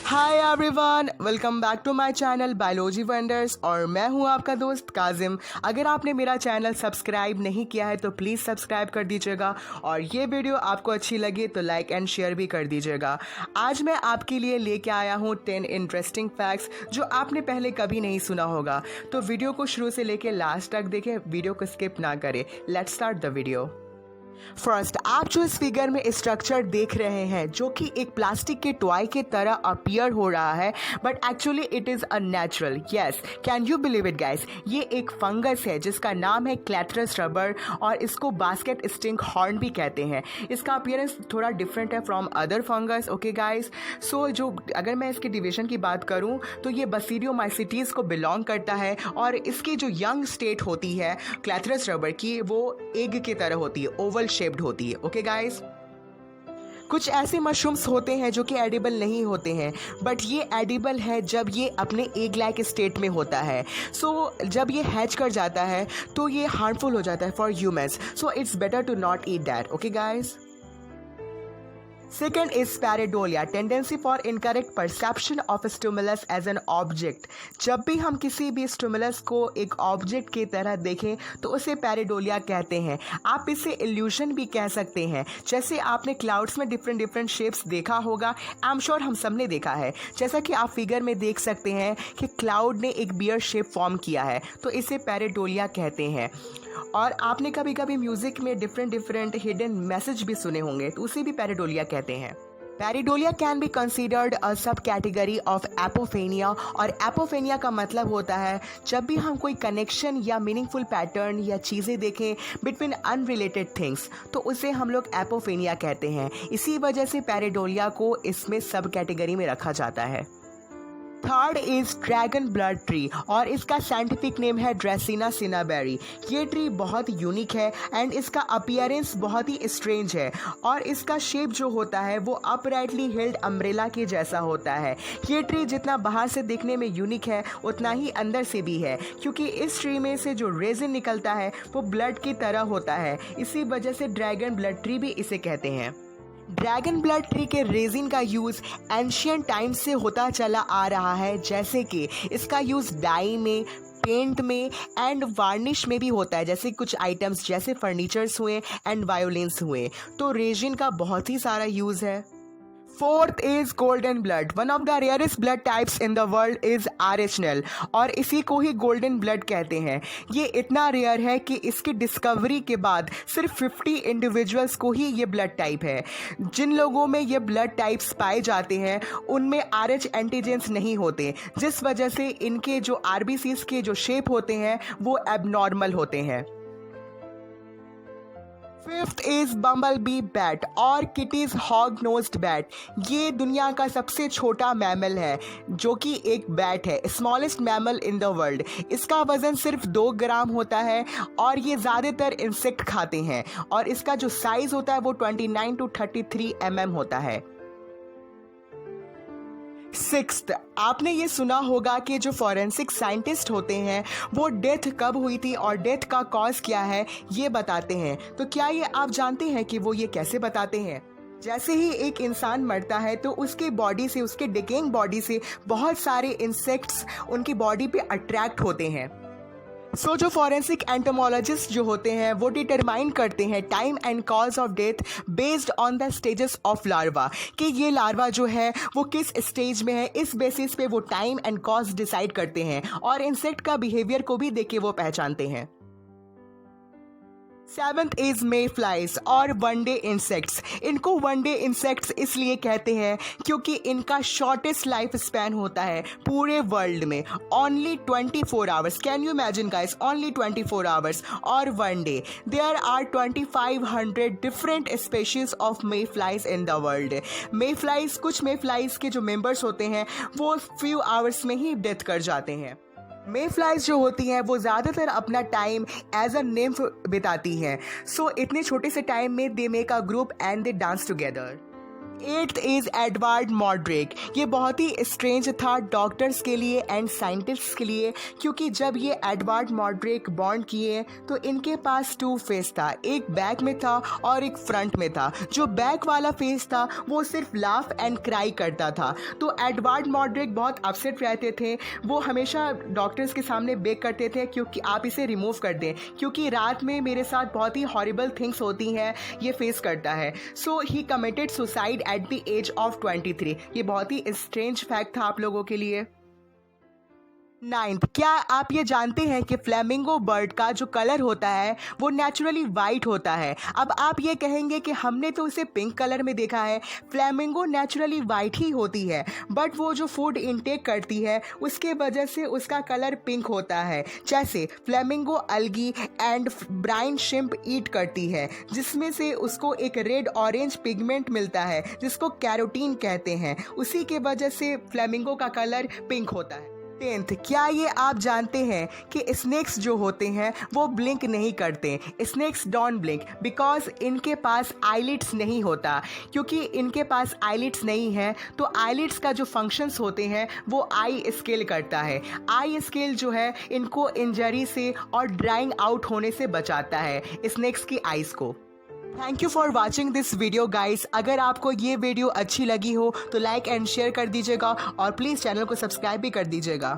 Hi everyone, welcome back to my channel biology wonders और मैं हूं आपका दोस्त काजिम। अगर आपने मेरा चैनल सब्सक्राइब नहीं किया है तो प्लीज़ सब्सक्राइब कर दीजिएगा और ये वीडियो आपको अच्छी लगी तो लाइक एंड शेयर भी कर दीजिएगा। आज मैं आपके लिए लेके आया हूं 10 इंटरेस्टिंग फैक्ट्स जो आपने पहले कभी नहीं सुना होगा। तो वीडियो को शुरू से लेके लास्ट तक देखें, वीडियो को स्किप ना करें। Let's start the video. First, आप जो इस फिगर में स्ट्रक्चर देख रहे हैं जो कि एक प्लास्टिक के टॉय के तरह अपीयर हो रहा है, but actually it is a natural. Yes, can you believe it guys? ये एक फंगस है जिसका नाम है क्लैथरस रबर और इसको बास्केट स्टिंग हॉर्न भी कहते हैं। इसका अपीयरेंस थोड़ा डिफरेंट है from other fungus. Okay guys, so जो अगर मैं इसके डिवीजन की बात करूं तो ये बसीडियोमाइसिटीज को बिलोंग करता है और इसकी जो यंग स्टेट होती है क्लैथरस रबर की, वो एग की तरह होती है, ओवल शेप्ड होती है। ओके गाइस, कुछ ऐसे मशरूम्स होते हैं जो कि एडिबल नहीं होते हैं, बट ये एडिबल है जब ये अपने एग लाइक स्टेट में होता है। सो जब ये हैच कर जाता है तो ये हार्मफुल हो जाता है for humans, so it's better to not eat that. Okay guys, Second is pareidolia, tendency for incorrect perception of a stimulus as an object. जब भी हम किसी भी स्टिमुलस को एक ऑब्जेक्ट की तरह देखें तो उसे पैरेडोलिया कहते हैं। आप इसे इल्यूशन भी कह सकते हैं। जैसे आपने क्लाउड्स में डिफरेंट डिफरेंट शेप्स देखा होगा, आई एम श्योर हम सब ने देखा है। जैसा कि आप फिगर में देख सकते हैं कि क्लाउड ने एक बियर शेप फॉर्म किया है, तो इसे पैरेडोलिया कहते हैं। और आपने कभी कभी म्यूजिक में डिफरेंट हिडन मैसेज भी सुने होंगे, तो उसे भी पैरेडोलिया कहते हैं। पैरिडोलिया कैन बी कंसीडर्ड अ सब कैटेगरी ऑफ एपोफेनिया, और एपोफेनिया का मतलब होता है जब भी हम कोई कनेक्शन या मीनिंगफुल पैटर्न या चीज़ें देखें बिटवीन अनरिलेटेड थिंग्स, तो उसे हम लोग एपोफेनिया कहते हैं। इसी वजह से पैरिडोलिया को इसमें सब कैटेगरी में रखा जाता है। Third is dragon blood tree और इसका साइंटिफिक नेम है ड्रेसिना सिनाबेरी। ये ट्री बहुत यूनिक है एंड इसका अपीयरेंस बहुत ही स्ट्रेंज है और इसका शेप जो होता है वो अपराइटली हिल्ड अम्ब्रेला के जैसा होता है। ये ट्री जितना बाहर से दिखने में यूनिक है उतना ही अंदर से भी है, क्योंकि इस ट्री में से जो रेजिन निकलता है वो ब्लड की तरह होता है। इसी वजह से ड्रैगन ब्लड ट्री भी इसे कहते हैं। ड्रैगन ब्लड ट्री के रेजिन का यूज़ एंशियंट टाइम से होता चला आ रहा है, जैसे कि इसका यूज़ डाई में, पेंट में एंड वार्निश में भी होता है, जैसे कुछ आइटम्स जैसे फर्नीचर्स हुए एंड वायोलिन्स हुए। तो रेजिन का बहुत ही सारा यूज़ है। Fourth is golden blood. One of the rarest blood types in the world is RHNL और इसी को ही गोल्डन ब्लड कहते हैं। ये इतना रेयर है कि इसकी डिस्कवरी के बाद सिर्फ 50 इंडिविजुअल्स को ही ये ब्लड टाइप है। जिन लोगों में ये ब्लड टाइप्स पाए जाते हैं उनमें RH एंटीजेंस नहीं होते, जिस वजह से इनके जो RBCs के जो शेप होते हैं वो एबनॉर्मल होते हैं। Fifth is bumble B bat और किटीज हॉग नोज्ड बैट। ये दुनिया का सबसे छोटा मैमल है जो कि एक बैट है, smallest mammal in the world. इसका वजन सिर्फ 2 ग्राम होता है और ये ज़्यादातर इंसेक्ट खाते हैं और इसका जो साइज होता है वो 29 to 33 mm होता है। सिक्स्थ, आपने ये सुना होगा कि जो फॉरेंसिक साइंटिस्ट होते हैं वो डेथ कब हुई थी और डेथ का कॉज क्या है ये बताते हैं। तो क्या ये आप जानते हैं कि वो ये कैसे बताते हैं? जैसे ही एक इंसान मरता है तो उसके बॉडी से, उसके डिकेइंग बॉडी से बहुत सारे इंसेक्ट्स उनकी बॉडी पे अट्रैक्ट होते हैं। सो जो फॉरेंसिक एंटोमोलॉजिस्ट जो होते हैं वो डिटरमाइन करते हैं time and cause of death based on the stages of larva, कि ये लार्वा जो है वो किस स्टेज में है। इस बेसिस पे वो टाइम एंड कॉज डिसाइड करते हैं और इंसेक्ट का बिहेवियर को भी देख के वो पहचानते हैं। सेवंथ इज मे फ्लाइज और वन डे इंसेक्ट्स। इनको वन डे इंसेक्ट्स इसलिए कहते हैं क्योंकि इनका शॉर्टेस्ट लाइफ स्पैन होता है पूरे वर्ल्ड में, only 24 hours. Can you imagine guys, only 24 hours और one day. There are 2500 different species of may flies in the world. May flies, कुछ मे फ्लाइज के जो मेंबर्स होते हैं वो फ्यू आवर्स में ही डेथ कर जाते हैं। मे फ्लाइज जो होती हैं वो ज़्यादातर अपना टाइम एज अ निम्फ बिताती हैं। सो इतने छोटे से टाइम में they make a group and they dance together. Eighth is Edward Modric. ये बहुत ही स्ट्रेंज था डॉक्टर्स के लिए एंड साइंटिस्ट्स के लिए, क्योंकि जब ये एडवर्ड मॉड्रिक बॉर्न किए तो इनके पास टू फेस था, एक बैक में था और एक फ्रंट में था। जो बैक वाला फेस था वो सिर्फ लाफ एंड क्राई करता था। तो एडवर्ड मॉड्रिक बहुत अपसेट रहते थे, वो हमेशा डॉक्टर्स के सामने बेग करते थे क्योंकि आप इसे रिमूव कर दें, क्योंकि रात में मेरे साथ बहुत ही हॉरिबल थिंग्स होती हैं, ये फेस करता है। So he committed suicide at the age of 23। ये बहुत ही स्ट्रेंज फैक्ट था आप लोगों के लिए। नाइन्थ, क्या आप ये जानते हैं कि फ्लेमिंगो बर्ड का जो कलर होता है वो नेचुरली वाइट होता है। अब आप ये कहेंगे कि हमने तो उसे पिंक कलर में देखा है। फ्लेमिंगो नेचुरली वाइट ही होती है, बट वो जो फूड इनटेक करती है उसके वजह से उसका कलर पिंक होता है। जैसे फ्लेमिंगो अलगी एंड ब्राइन शिम्प ईट करती है, जिसमें से उसको एक रेड ऑरेंज पिगमेंट मिलता है जिसको कैरोटीन कहते हैं। उसी के वजह से फ्लेमिंगो का कलर पिंक होता है। 10th, क्या ये आप जानते हैं कि स्नेक्स जो होते हैं वो ब्लिंक नहीं करते। स्नेक्स डोंट ब्लिंक बिकॉज इनके पास आईलिड्स नहीं होता। क्योंकि इनके पास आईलिड्स नहीं है तो आईलिड्स का जो फंक्शंस होते हैं वो आई स्केल करता है। आई स्केल जो है इनको इंजरी से और ड्राइंग आउट होने से बचाता है स्नेक्स की आइज़ को। Thank you for watching this video guys. अगर आपको ये वीडियो अच्छी लगी हो तो लाइक एंड शेयर कर दीजिएगा और प्लीज़ चैनल को सब्सक्राइब भी कर दीजिएगा।